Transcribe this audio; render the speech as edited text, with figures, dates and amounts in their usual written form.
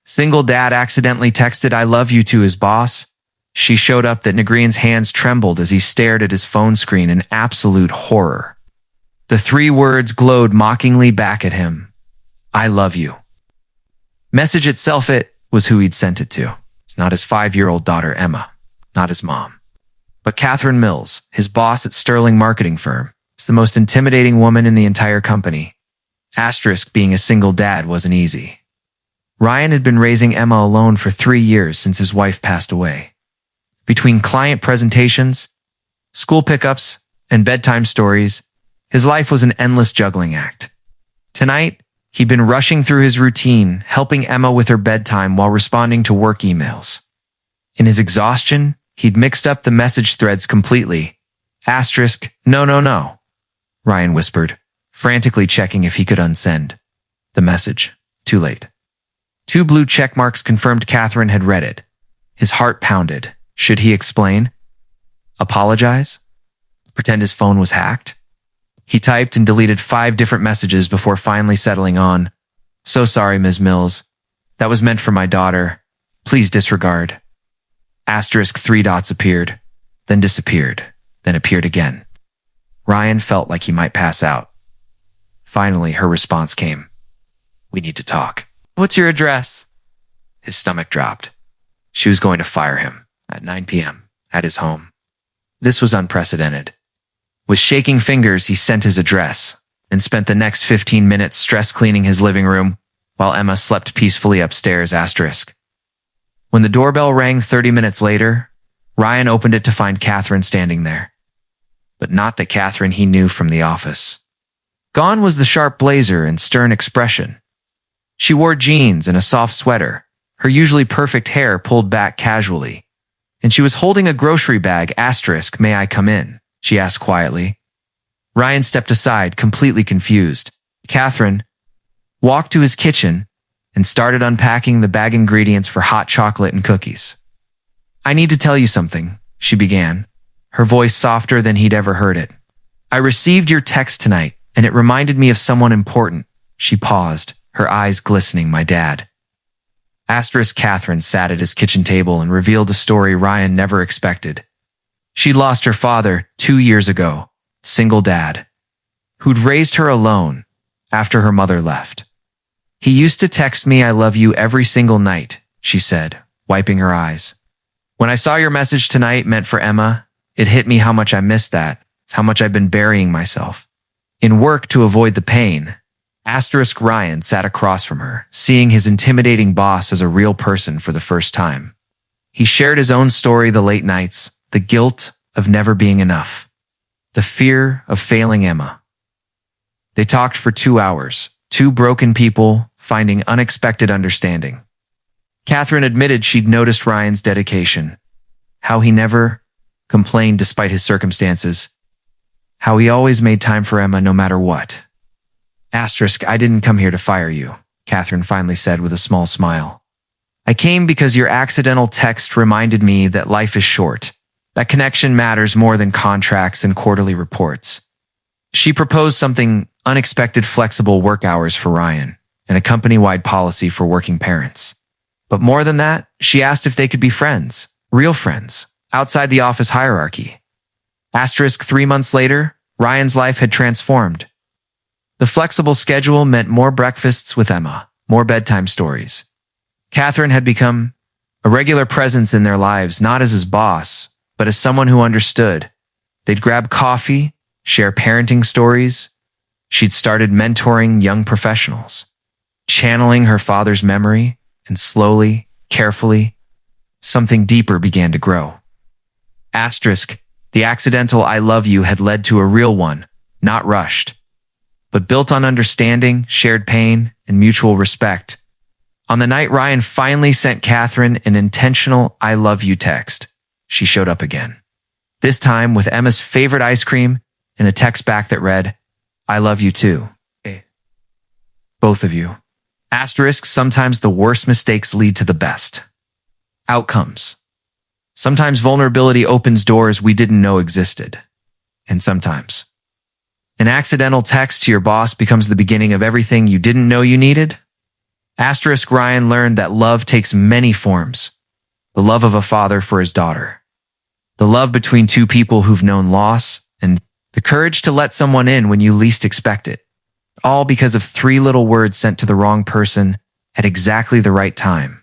Single dad accidentally texted "I love you" to his boss. She showed up that Nagrian's hands trembled as he stared at his phone screen in absolute horror. The 3 words glowed mockingly back at him. "I love you." Message itself, it was who he'd sent it to. It's not his 5-year-old daughter, Emma. Not his mom. But Catherine Mills, his boss at Sterling Marketing Firm, is the most intimidating woman in the entire company. Asterisk, being a single dad wasn't easy. Ryan had been raising Emma alone for 3 years since his wife passed away. Between client presentations, school pickups, and bedtime stories, his life was an endless juggling act. Tonight, he'd been rushing through his routine, helping Emma with her bedtime while responding to work emails. In his exhaustion, he'd mixed up the message threads completely. Asterisk, no, Ryan whispered, frantically checking if he could unsend the message. Too late. 2 blue check marks confirmed Catherine had read it. His heart pounded. Should he explain? Apologize? Pretend his phone was hacked? He typed and deleted 5 different messages before finally settling on, "So sorry, Ms. Mills. That was meant for my daughter. Please disregard." Asterisk 3 dots appeared, then disappeared, then appeared again. Ryan felt like he might pass out. Finally, her response came. "We need to talk." "What's your address?" His stomach dropped. She was going to fire him at 9 p.m. at his home. This was unprecedented. With shaking fingers, he sent his address and spent the next 15 minutes stress cleaning his living room while Emma slept peacefully upstairs. Asterisk. When the doorbell rang 30 minutes later, Ryan opened it to find Catherine standing there. But not the Catherine he knew from the office. Gone was the sharp blazer and stern expression. She wore jeans and a soft sweater, her usually perfect hair pulled back casually, and she was holding a grocery bag. Asterisk, "May I come in?" she asked quietly. Ryan stepped aside, completely confused. Catherine walked to his kitchen and started unpacking the bag ingredients for hot chocolate and cookies. "I need to tell you something," she began, her voice softer than he'd ever heard it. "I received your text tonight, and it reminded me of someone important." She paused, her eyes glistening. "My dad." Asterisk. Catherine sat at his kitchen table and revealed a story Ryan never expected. She'd lost her father 2 years ago, single dad, who'd raised her alone after her mother left. "He used to text me 'I love you' every single night," she said, wiping her eyes. "When I saw your message tonight meant for Emma, it hit me how much I missed that. It's how much I've been burying myself in work to avoid the pain." Asterisk. Ryan sat across from her, seeing his intimidating boss as a real person for the first time. He shared his own story, the late nights, the guilt of never being enough, the fear of failing Emma. They talked for 2 hours, 2 broken people finding unexpected understanding. Catherine admitted she'd noticed Ryan's dedication, how he never complained despite his circumstances, how he always made time for Emma no matter what. Asterisk. "I didn't come here to fire you," Catherine finally said with a small smile. "I came because your accidental text reminded me that life is short, that connection matters more than contracts and quarterly reports." She proposed something unexpected: flexible work hours for Ryan and a company-wide policy for working parents. But more than that, she asked if they could be friends, real friends, outside the office hierarchy. Asterisk. 3 months later, Ryan's life had transformed. The flexible schedule meant more breakfasts with Emma, more bedtime stories. Catherine had become a regular presence in their lives, not as his boss, but as someone who understood. They'd grab coffee, share parenting stories. She'd started mentoring young professionals, channeling her father's memory, and slowly, carefully, something deeper began to grow. Asterisk. The accidental "I love you" had led to a real one, not rushed, but built on understanding, shared pain, and mutual respect. On the night Ryan finally sent Catherine an intentional "I love you" text, she showed up again. This time with Emma's favorite ice cream and a text back that read, "I love you too. Both of you." Asterisk. Sometimes the worst mistakes lead to the best outcomes. Sometimes vulnerability opens doors we didn't know existed. And sometimes an accidental text to your boss becomes the beginning of everything you didn't know you needed. Asterisk Ryan learned that love takes many forms. The love of a father for his daughter. The love between two people who've known loss, and the courage to let someone in when you least expect it. All because of three little words sent to the wrong person at exactly the right time.